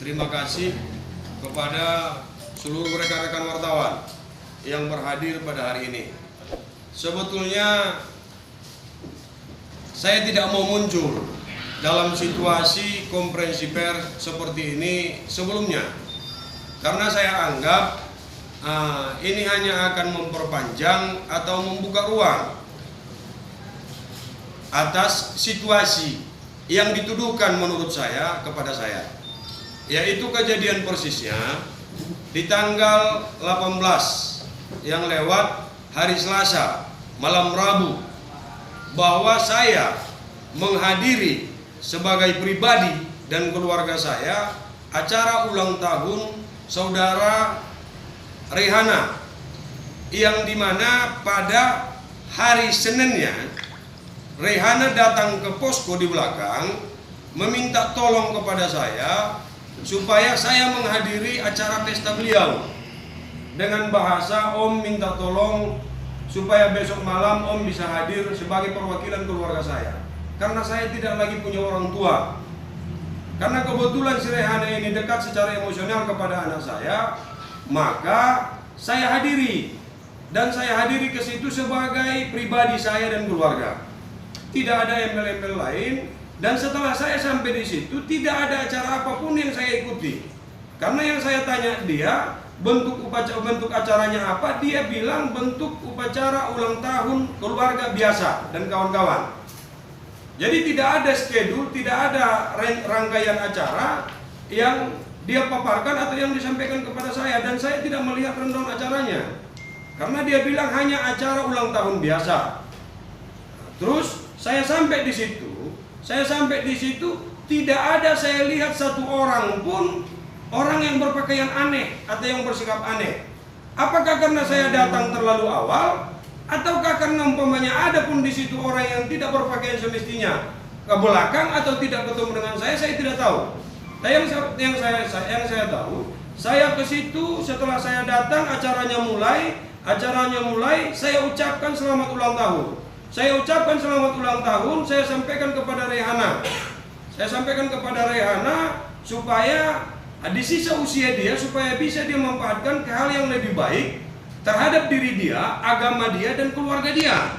Terima kasih kepada seluruh rekan-rekan wartawan yang berhadir pada hari ini. Sebetulnya saya tidak mau muncul dalam situasi konferensi pers seperti ini sebelumnya, karena saya anggap ini hanya akan memperpanjang atau membuka ruang atas situasi yang dituduhkan menurut saya kepada saya, yaitu kejadian persisnya di tanggal 18 yang lewat hari Selasa malam Rabu, bahwa saya menghadiri sebagai pribadi dan keluarga saya acara ulang tahun saudara Rehana, yang dimana pada hari Seninnya Rehana datang ke posko di belakang meminta tolong kepada saya supaya saya menghadiri acara pesta beliau. Dengan bahasa, Om minta tolong supaya besok malam Om bisa hadir sebagai perwakilan keluarga saya, karena saya tidak lagi punya orang tua. Karena kebetulan si Rehana ini dekat secara emosional kepada anak saya, maka saya hadiri. Dan saya hadiri ke situ sebagai pribadi saya dan keluarga. Tidak ada embel-embel lain. Dan setelah saya sampai di situ, tidak ada acara apapun yang saya ikuti. Karena yang saya tanya dia, bentuk acaranya apa? Dia bilang bentuk upacara ulang tahun keluarga biasa dan kawan-kawan. Jadi tidak ada schedule, tidak ada rangkaian acara yang dia paparkan atau yang disampaikan kepada saya, dan saya tidak melihat rundown acaranya. Karena dia bilang hanya acara ulang tahun biasa. Terus saya sampai di situ, tidak ada saya lihat satu orang pun orang yang berpakaian aneh atau yang bersikap aneh. Apakah karena saya datang terlalu awal, ataukah karena umpamanya ada pun di situ orang yang tidak berpakaian semestinya ke belakang atau tidak ketemu dengan saya tidak tahu. Nah, yang saya tahu, saya ke situ setelah saya datang, acaranya mulai, saya ucapkan selamat ulang tahun. Saya ucapkan selamat ulang tahun, saya sampaikan kepada Rehana. Supaya di sisa usia dia, supaya bisa dia memanfaatkan ke hal yang lebih baik terhadap diri dia, agama dia, dan keluarga dia.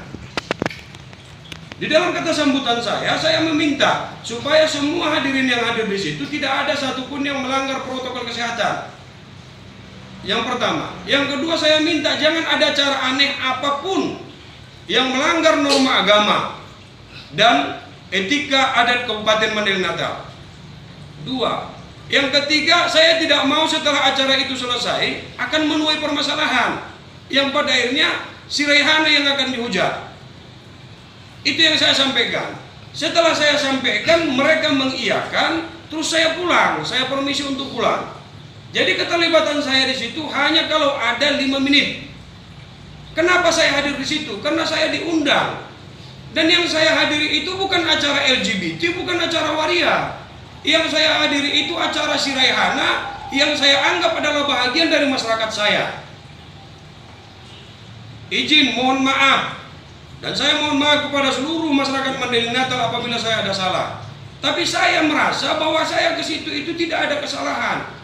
Di dalam kata sambutan saya meminta supaya semua hadirin yang hadir di situ tidak ada satupun yang melanggar protokol kesehatan. Yang pertama. Yang kedua, saya minta jangan ada cara aneh apapun yang melanggar norma agama dan etika adat Kabupaten Mandailing Natal. Dua. Yang ketiga, saya tidak mau setelah acara itu selesai akan menuai permasalahan yang pada akhirnya si Rehana yang akan dihujat. Itu yang saya sampaikan. Setelah saya sampaikan, mereka mengiyakan, terus saya pulang, saya permisi untuk pulang. Jadi keterlibatan saya di situ hanya kalau ada 5 menit. Kenapa saya hadir di situ? Karena saya diundang. Dan yang saya hadiri itu bukan acara LGBT, bukan acara waria. Yang saya hadiri itu acara si Rehana yang saya anggap adalah bahagian dari masyarakat saya. Izin, mohon maaf. Dan saya mohon maaf kepada seluruh masyarakat Mandailing Natal apabila saya ada salah. Tapi saya merasa bahwa saya ke situ itu tidak ada kesalahan.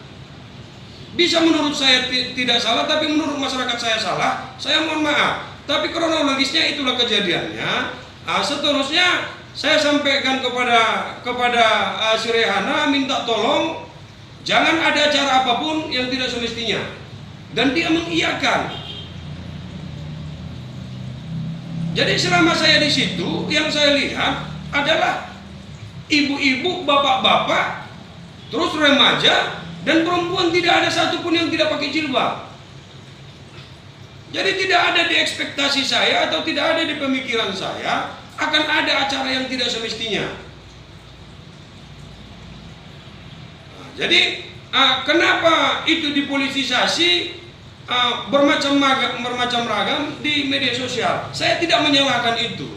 Bisa menurut saya tidak salah, tapi menurut masyarakat saya salah. Saya mohon maaf. Tapi kronologisnya itulah kejadiannya. Seterusnya saya sampaikan kepada si Rehana, minta tolong jangan ada acara apapun yang tidak semestinya. Dan dia mengiyakan. Jadi selama saya di situ, yang saya lihat adalah ibu-ibu, bapak-bapak, terus remaja, dan perempuan, tidak ada satupun yang tidak pakai jilbab. Jadi tidak ada di ekspektasi saya atau tidak ada di pemikiran saya akan ada acara yang tidak semestinya. Jadi kenapa itu dipolitisasi bermacam ragam di media sosial? Saya tidak menyalahkan itu.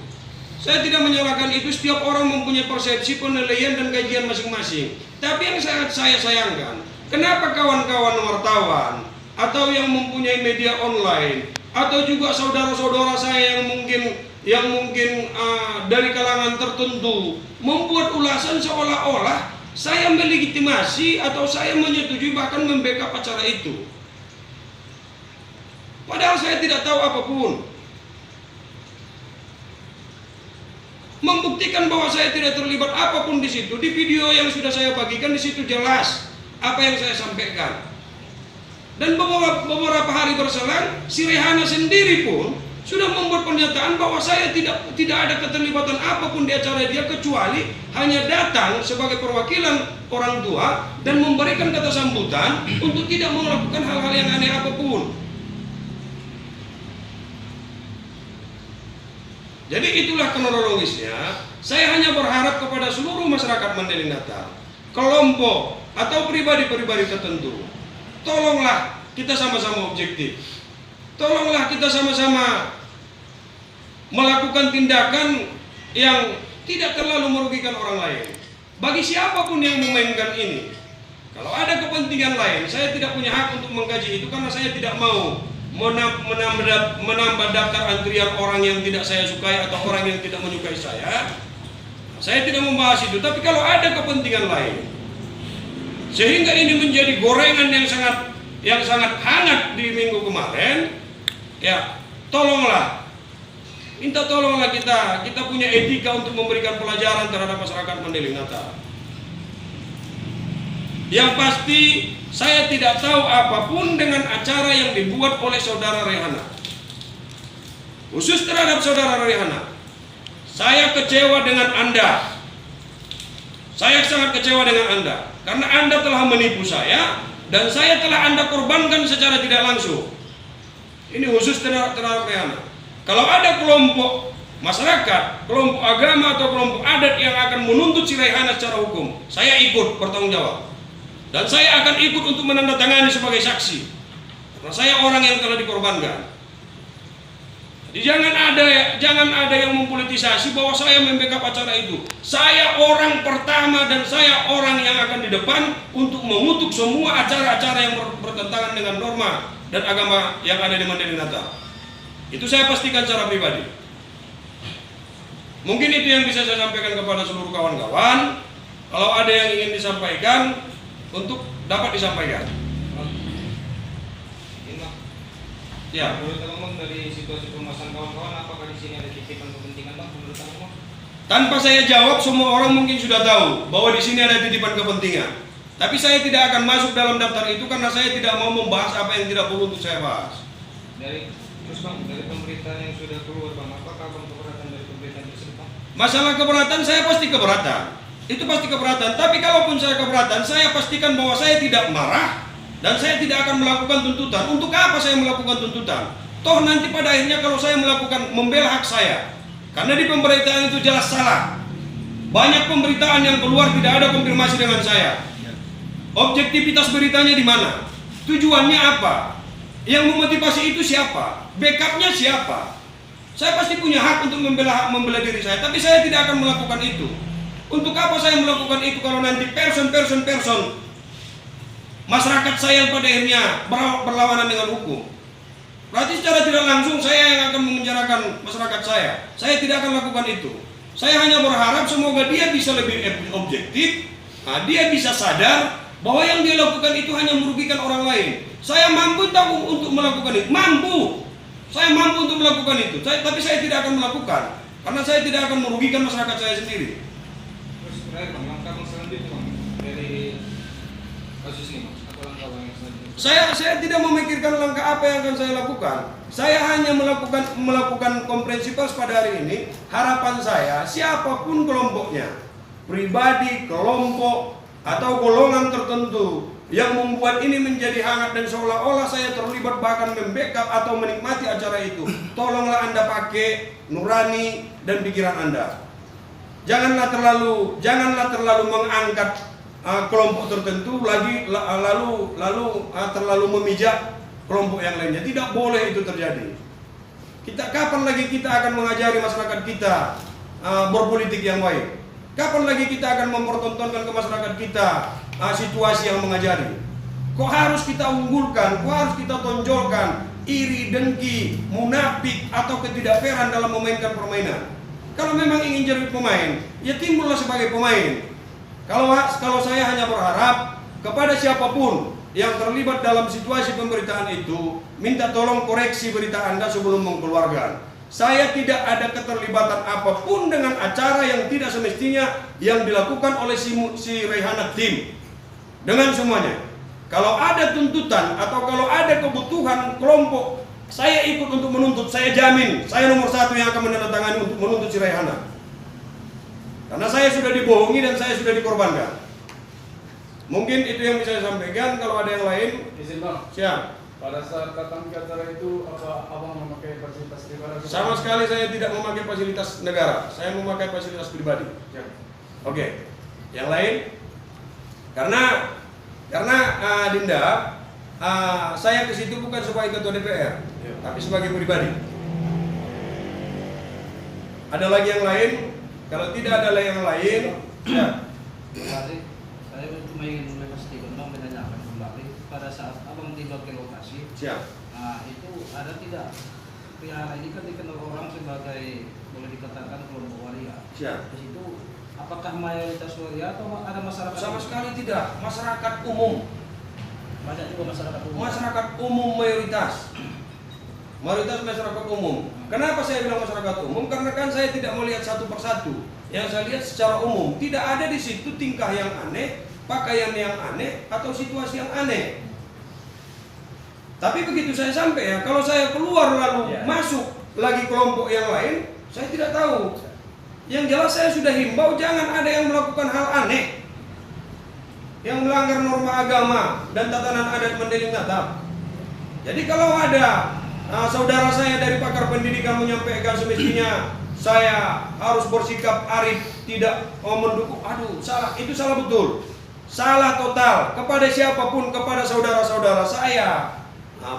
Setiap orang mempunyai persepsi, penilaian, dan kajian masing-masing. Tapi yang sangat saya sayangkan, kenapa kawan-kawan wartawan atau yang mempunyai media online atau juga saudara-saudara saya yang mungkin dari kalangan tertentu membuat ulasan seolah-olah saya melegitimasi atau saya menyetujui bahkan membackup acara itu. Padahal saya tidak tahu apapun. Membuktikan bahwa saya tidak terlibat apapun di situ. Di video yang sudah saya bagikan di situ jelas apa yang saya sampaikan. Dan beberapa hari berselang, si Rehana sendiri pun sudah membuat pernyataan bahwa saya tidak ada keterlibatan apapun di acara dia, kecuali hanya datang sebagai perwakilan orang tua dan memberikan kata sambutan untuk tidak melakukan hal-hal yang aneh apapun. Jadi itulah kronologisnya. Saya hanya berharap kepada seluruh masyarakat Mandailing Natal, kelompok atau pribadi-pribadi tertentu, tolonglah kita sama-sama objektif. Tolonglah kita sama-sama melakukan tindakan yang tidak terlalu merugikan orang lain. Bagi siapapun yang memainkan ini, kalau ada kepentingan lain, saya tidak punya hak untuk mengkaji itu karena saya tidak mau menambah daftar antrian orang yang tidak saya sukai atau orang yang tidak menyukai saya. Saya tidak membahas itu. Tapi kalau ada kepentingan lain sehingga ini menjadi gorengan yang sangat hangat di minggu kemarin, ya tolonglah, minta tolonglah kita punya etika untuk memberikan pelajaran terhadap masyarakat Mandailing Natal. Yang pasti saya tidak tahu apapun dengan acara yang dibuat oleh saudara Rehana. Khusus terhadap saudara Rehana, saya kecewa dengan Anda. Saya sangat kecewa dengan Anda karena Anda telah menipu saya dan saya telah Anda korbankan secara tidak langsung. Ini khusus terhadap Rehana. Kalau ada kelompok masyarakat, kelompok agama atau kelompok adat yang akan menuntut si Rehana secara hukum, saya ikut bertanggung jawab. Dan saya akan ikut untuk menandatangani sebagai saksi. Karena saya orang yang telah dikorbankan. Jadi jangan ada yang mempolitisasi bahwa saya membackup acara itu. Saya orang pertama dan saya orang yang akan di depan untuk mengutuk semua acara-acara yang bertentangan dengan norma dan agama yang ada di Mandailing Natal. Itu saya pastikan secara pribadi. Mungkin itu yang bisa saya sampaikan kepada seluruh kawan-kawan. Kalau ada yang ingin disampaikan, untuk dapat disampaikan. Ya. Menurut Abang dari situasi pembahasan kawan-kawan, apakah di sini ada titipan kepentingan, Bang? Menurut Abang? Tanpa saya jawab, semua orang mungkin sudah tahu bahwa di sini ada titipan kepentingan. Tapi saya tidak akan masuk dalam daftar itu karena saya tidak mau membahas apa yang tidak perlu untuk saya bahas. Dari pemberitaan yang sudah keluar, Bang, apakah Bang keberatan dari pemberitaan tersebut, Bang? Masalah keberatan, saya pasti keberatan. Itu pasti keberatan. Tapi kalaupun saya keberatan, saya pastikan bahwa saya tidak marah dan saya tidak akan melakukan tuntutan. Untuk apa saya melakukan tuntutan? Toh nanti pada akhirnya kalau saya membela hak saya, karena di pemberitaan itu jelas salah. Banyak pemberitaan yang keluar tidak ada konfirmasi dengan saya. Objektivitas beritanya di mana? Tujuannya apa? Yang memotivasi itu siapa? Backupnya siapa? Saya pasti punya hak untuk membela diri saya, tapi saya tidak akan melakukan itu. Untuk apa saya melakukan itu kalau nanti person masyarakat saya yang pada akhirnya berlawanan dengan hukum? Berarti secara tidak langsung saya yang akan memenjarakan masyarakat saya. Saya tidak akan lakukan itu. Saya hanya berharap semoga dia bisa lebih objektif, dia bisa sadar bahwa yang dia lakukan itu hanya merugikan orang lain. Saya mampu untuk melakukan itu, saya mampu untuk melakukan itu, tapi saya tidak akan melakukan karena saya tidak akan merugikan masyarakat saya sendiri. Bang, langkah selanjutnya, Bang, dari kasus ini, Bang, apa langkah yang selanjutnya? Saya tidak memikirkan langkah apa yang akan saya lakukan. Saya hanya melakukan konferensi pers pada hari ini. Harapan saya, siapapun kelompoknya, pribadi, kelompok, atau golongan tertentu yang membuat ini menjadi hangat dan seolah-olah saya terlibat bahkan membackup atau menikmati acara itu, tolonglah Anda pakai nurani dan pikiran Anda. Janganlah terlalu mengangkat kelompok tertentu lalu terlalu memijak kelompok yang lainnya. Tidak boleh itu terjadi. Kapan lagi kita akan mengajari masyarakat kita berpolitik yang baik? Kapan lagi kita akan mempertontonkan ke masyarakat kita situasi yang mengajari? Kok harus kita unggulkan? Kok harus kita tonjolkan iri, dengki, munafik atau ketidakfairan dalam memainkan permainan? Kalau memang ingin jadi pemain, ya timbullah sebagai pemain. Kalau saya hanya berharap kepada siapapun yang terlibat dalam situasi pemberitaan itu, minta tolong koreksi berita Anda sebelum mengeluarkan. Saya tidak ada keterlibatan apapun dengan acara yang tidak semestinya yang dilakukan oleh si Raihana tim. Dengan semuanya, kalau ada tuntutan atau kalau ada kebutuhan kelompok, saya ikut untuk menuntut. Saya jamin, saya nomor 1 yang akan menandatangani untuk menuntut si Raihana. Karena saya sudah dibohongi dan saya sudah dikorbankan. Mungkin itu yang bisa saya sampaikan. Kalau ada yang lain, Izin bang. siap. Pada saat datang ke acara itu, apa abang memakai fasilitas negara? Sama sekali saya tidak memakai fasilitas negara. Saya memakai fasilitas pribadi. Ya. Oke. Yang lain? Karena Dinda, saya ke situ bukan sebagai ketua DPR, Ya. tapi sebagai pribadi. Ada lagi yang lain? Kalau tidak ada yang lain, ya. Tadi saya cuma ingin memastikan bang, menanyakan kembali pada saat abang tiba ke lokasi, Siap. itu ada tidak pihak ini kan dikenal orang sebagai boleh dikatakan kelompok waria. Siap. Di situ apakah mayoritas waria atau ada masyarakat? Sama sekali tidak. Masyarakat umum. Banyak juga masyarakat umum. Masyarakat umum mayoritas. Mayoritas masyarakat umum. Kenapa saya bilang masyarakat umum? Karena kan saya tidak melihat satu persatu. Yang saya lihat secara umum, tidak ada di situ tingkah yang aneh, pakaian yang aneh, atau situasi yang aneh. Tapi begitu saya sampai ya, kalau saya keluar lalu masuk lagi kelompok yang lain, saya tidak tahu. Yang jelas saya sudah himbau jangan ada yang melakukan hal aneh, yang melanggar norma agama dan tatanan adat Mandailing Natal. Jadi kalau ada saudara saya dari pakar pendidikan menyampaikan semestinya saya harus bersikap arif, tidak mendukung, aduh salah, itu salah betul, salah total kepada siapapun, kepada saudara-saudara saya,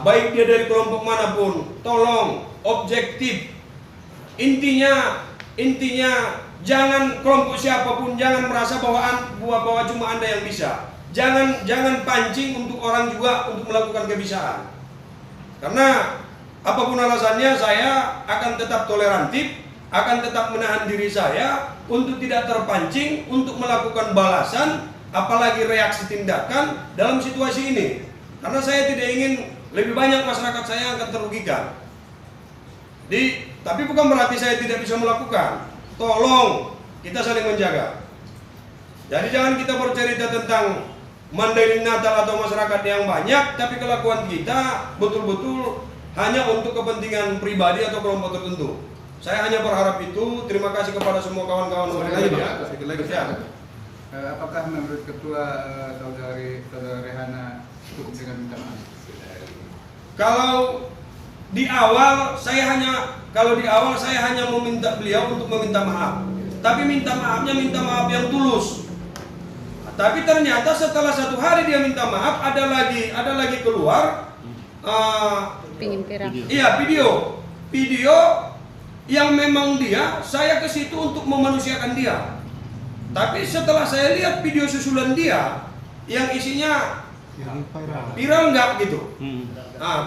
baik dia dari kelompok manapun, tolong objektif. Intinya jangan kelompok siapapun jangan merasa bahwa cuma Anda yang bisa. Jangan pancing untuk orang juga untuk melakukan kebisaan. Karena apapun alasannya saya akan tetap tolerantif, akan tetap menahan diri saya untuk tidak terpancing untuk melakukan balasan, apalagi reaksi tindakan dalam situasi ini. Karena saya tidak ingin lebih banyak masyarakat saya yang akan terugikan. Tapi bukan berarti saya tidak bisa melakukan. Tolong kita saling menjaga. Jadi jangan kita bercerita tentang Mandailing Natal atau masyarakat yang banyak, tapi kelakuan kita betul-betul hanya untuk kepentingan pribadi atau kelompok tertentu. Saya hanya berharap itu. Terima kasih kepada semua kawan-kawan media. Apakah menurut Ketua Saudara Raihana cukup dengan minta maaf? Kalau di awal saya hanya meminta beliau untuk meminta maaf. Tapi minta maafnya minta maaf yang tulus. Tapi ternyata setelah 1 hari dia minta maaf, ada lagi keluar video yang memang saya ke situ untuk memanusiakan dia. Tapi setelah saya lihat video susulan dia yang isinya viral enggak gitu.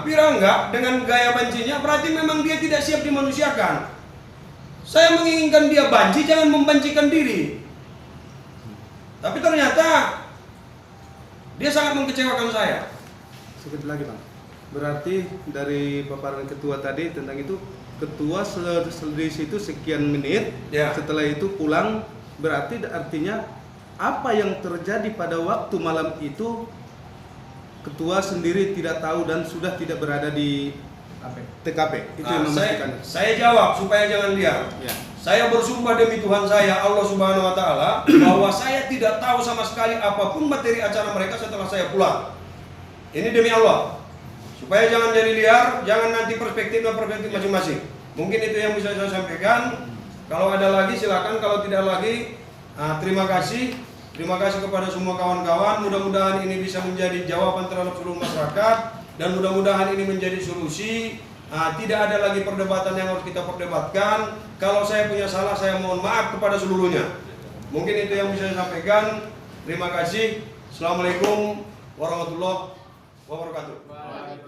Viral enggak dengan gaya bancinya, berarti memang dia tidak siap dimanusiakan. Saya menginginkan dia banci, jangan membancikan diri. Tapi ternyata dia sangat mengecewakan saya. Sedikit lagi Bang. Berarti dari paparan ketua tadi tentang itu, ketua di situ sekian menit, Ya. Setelah itu pulang, berarti artinya apa yang terjadi pada waktu malam itu ketua sendiri tidak tahu dan sudah tidak berada di TKP. Itu yang memastikan. Saya jawab supaya jangan liar. Ya. Saya bersumpah demi Tuhan saya, Allah Subhanahu wa taala, bahwa saya tidak tahu sama sekali apapun materi acara mereka setelah saya pulang. Ini demi Allah. Supaya jangan jadi liar, jangan nanti perspektif masing-masing. Mungkin itu yang bisa saya sampaikan. Kalau ada lagi silakan, kalau tidak lagi terima kasih. Terima kasih kepada semua kawan-kawan. Mudah-mudahan ini bisa menjadi jawaban terhadap seluruh masyarakat dan mudah-mudahan ini menjadi solusi. Tidak ada lagi perdebatan yang harus kita perdebatkan. Kalau saya punya salah, saya mohon maaf kepada seluruhnya. Mungkin itu yang bisa saya sampaikan. Terima kasih. Assalamualaikum warahmatullahi wabarakatuh.